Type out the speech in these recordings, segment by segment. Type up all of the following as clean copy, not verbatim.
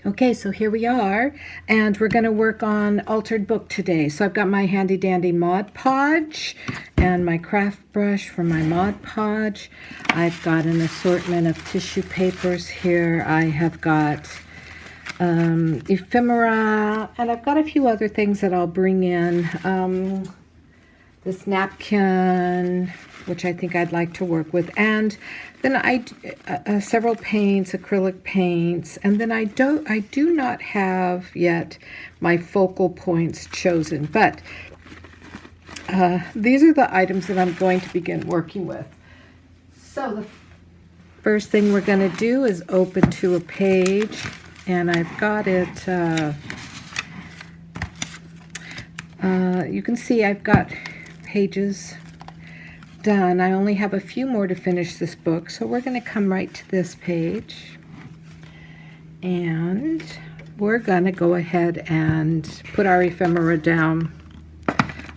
Okay, so here we are, and we're going to work on Altered Book today. So I've got my handy dandy Mod Podge and my craft brush for my Mod Podge. I've got an assortment of tissue papers here. I have got ephemera, and I've got a few other things that I'll bring in. This napkin, which I think I'd like to work with, and then several paints, acrylic paints, and then I do not have yet my focal points chosen, but these are the items that I'm going to begin working with. So the first thing we're going to do is open to a page, and I've got it. You can see I've got pages done. I only have a few more to finish this book, so we're going to come right to this page, and we're going to go ahead and put our ephemera down.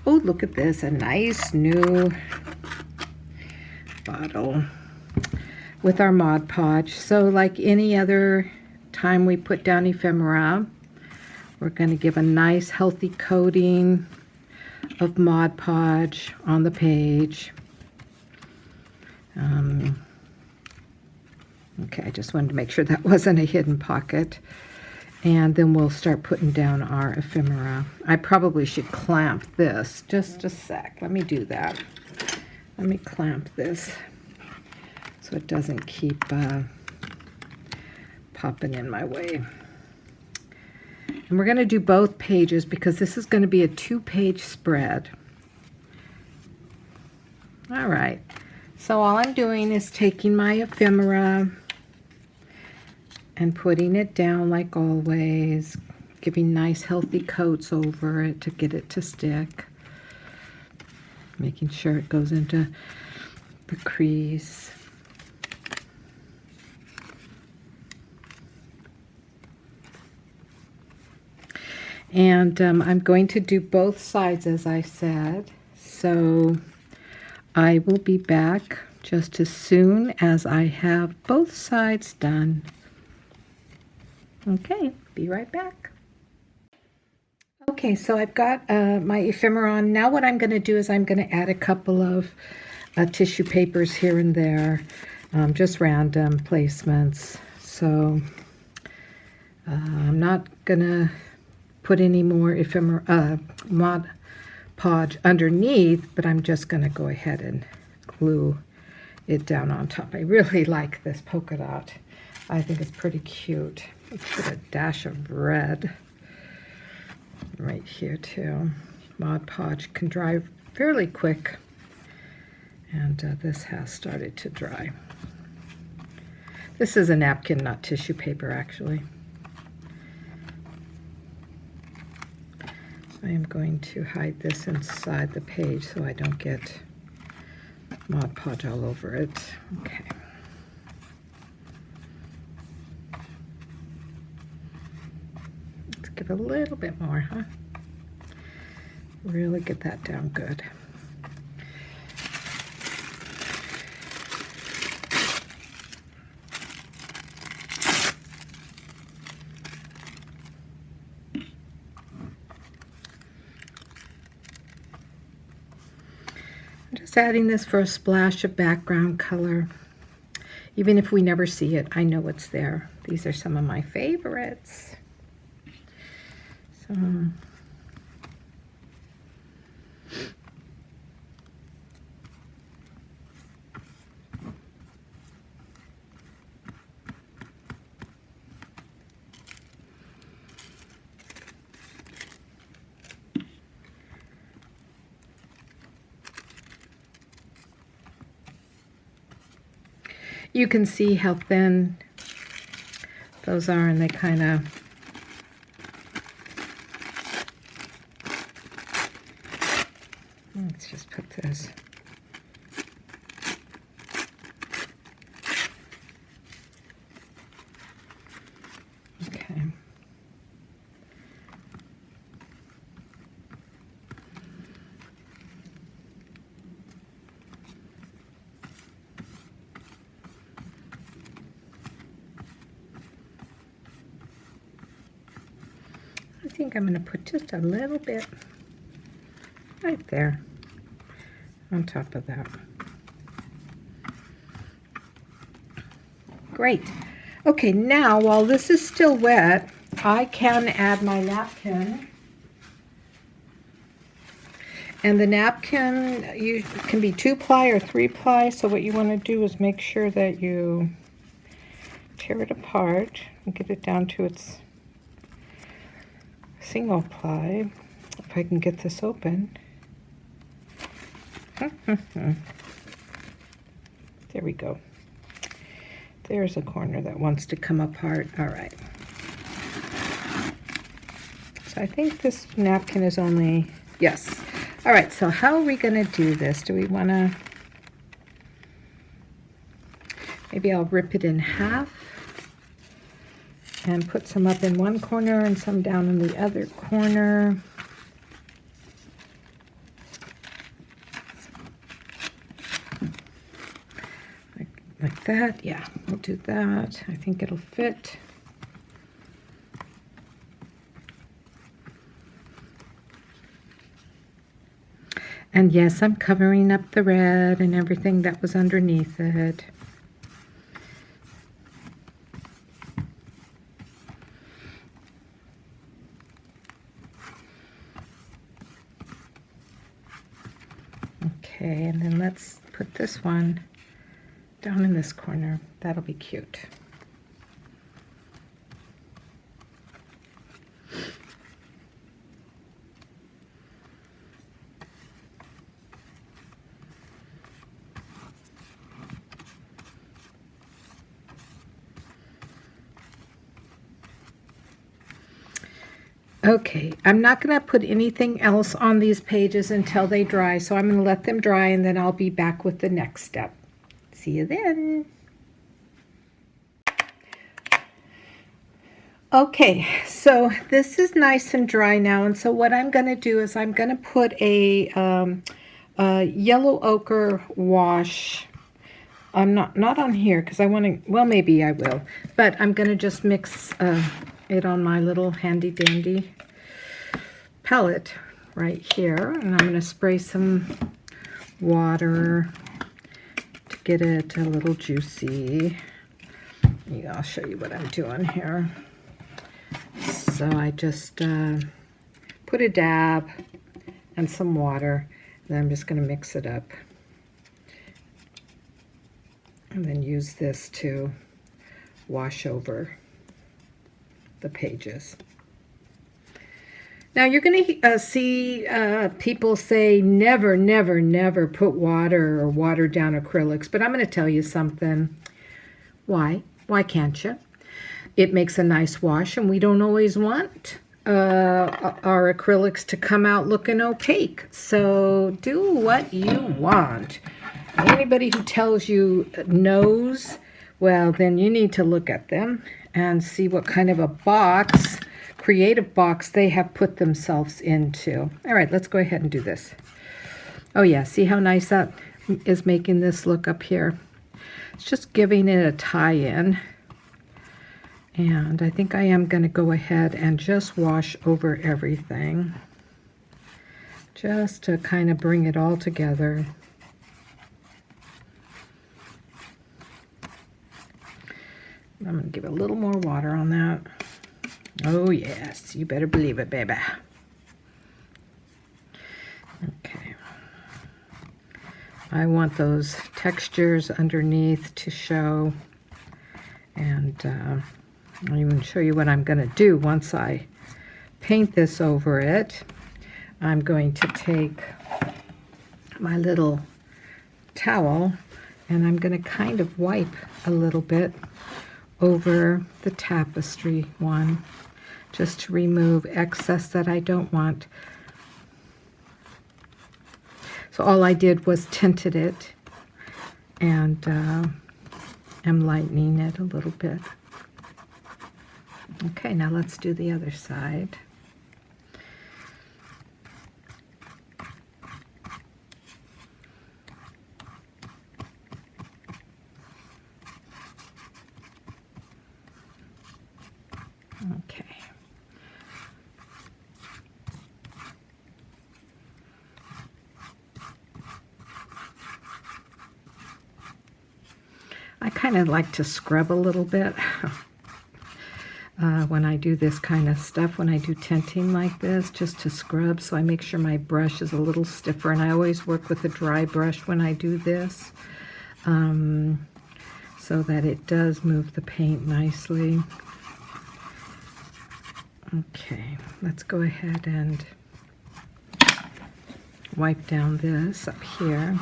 Oh, look at this, a nice new bottle with our Mod Podge. So like any other time we put down ephemera, we're going to give a nice healthy coating of Mod Podge on the page. Okay, I just wanted to make sure that wasn't a hidden pocket. And then we'll start putting down our ephemera. I probably should clamp this. Just a sec. Let me do that. Let me clamp this so it doesn't keep popping in my way. And we're going to do both pages because this is going to be a 2-page spread. All right. So all I'm doing is taking my ephemera and putting it down like always, giving nice healthy coats over it to get it to stick, making sure it goes into the crease. And I'm going to do both sides, as I said, so I will be back just as soon as I have both sides done. Okay, be right back. Okay, so I've got my ephemera on. Now what I'm going to do is I'm going to add a couple of tissue papers here and there, just random placements. So I'm not going to put any more ephemera Mod Podge underneath, but I'm just going to go ahead and glue it down on top. I really like this polka dot. I think it's pretty cute. Let's put a dash of red right here too. Mod Podge can dry fairly quick, and this has started to dry. This is a napkin, not tissue paper, actually. I am going to hide this inside the page so I don't get Mod Podge all over it. Okay. Let's give it a little bit more, huh? Really get that down good. Just adding this for a splash of background color. Even if we never see it, I know it's there. These are some of my favorites. So, you can see how thin those are, and they kind of let's just put this. Okay. I think I'm going to put just a little bit right there on top of that. Great. Okay, now while this is still wet, I can add my napkin. And the napkin can be 2-ply or 3-ply, so what you want to do is make sure that you tear it apart and get it down to its single ply. If I can get this open. There we go. There's a corner that wants to come apart. All right. So I think this napkin is only, yes. All right, so how are we going to do this? Do we want to, maybe I'll rip it in half and put some up in one corner and some down in the other corner. Like that, yeah, we'll do that. I think it'll fit. And yes, I'm covering up the red and everything that was underneath it. Okay, and then let's put this one down in this corner. That'll be cute. Okay, I'm not going to put anything else on these pages until they dry, so I'm going to let them dry and then I'll be back with the next step. See you then. Okay, so this is nice and dry now, and so what I'm going to do is I'm going to put a yellow ochre wash. I'm not on here because I want to, well, maybe I will, but I'm going to just mix it on my little handy dandy palette right here, and I'm going to spray some water to get it a little juicy. Yeah, I'll show you what I'm doing here. So I just put a dab and some water, and I'm just going to mix it up and then use this to wash over the pages. Now you're going to see people say never, never, never put water or water down acrylics, but I'm going to tell you something. Why? Why can't you? It makes a nice wash, and we don't always want our acrylics to come out looking opaque. So do what you want. Anybody who tells you knows, well, then you need to look at them and see what kind of a box, creative box, they have put themselves into. All right, let's go ahead and do this. Oh yeah, see how nice that is making this look up here? It's just giving it a tie-in. And I think I am going to go ahead and just wash over everything, just to kind of bring it all together. I'm going to give a little more water on that. Oh yes, you better believe it, baby. Okay. I want those textures underneath to show, and I'll even show you what I'm going to do once I paint this over it. I'm going to take my little towel and I'm going to kind of wipe a little bit over the tapestry one, just to remove excess that I don't want. So all I did was tinted it, and I'm lightening it a little bit. Okay, now let's do the other side. Okay. kind of like to scrub a little bit when I do this kind of stuff, when I do tinting like this, just to scrub, so I make sure my brush is a little stiffer, and I always work with a dry brush when I do this, so that it does move the paint nicely. Okay, let's go ahead and wipe down this up here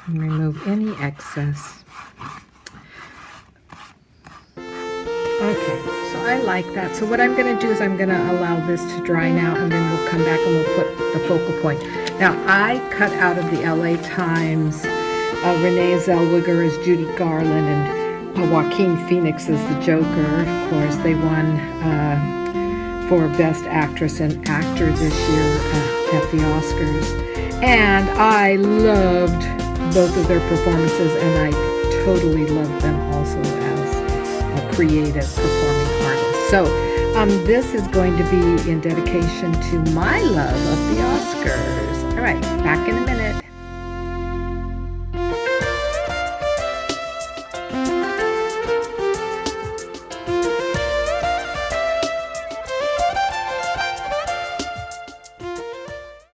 and remove any excess. Okay, so I like that. So what I'm going to do is I'm going to allow this to dry now, and then we'll come back and we'll put the focal point. Now, I cut out of the LA Times Renee Zellweger as Judy Garland and Joaquin Phoenix as the Joker. Of course, they won for Best Actress and Actor this year at the Oscars. And I loved both of their performances, and I totally loved them also as creative performing artists. So this is going to be in dedication to my love of the Oscars. All right, back in a minute.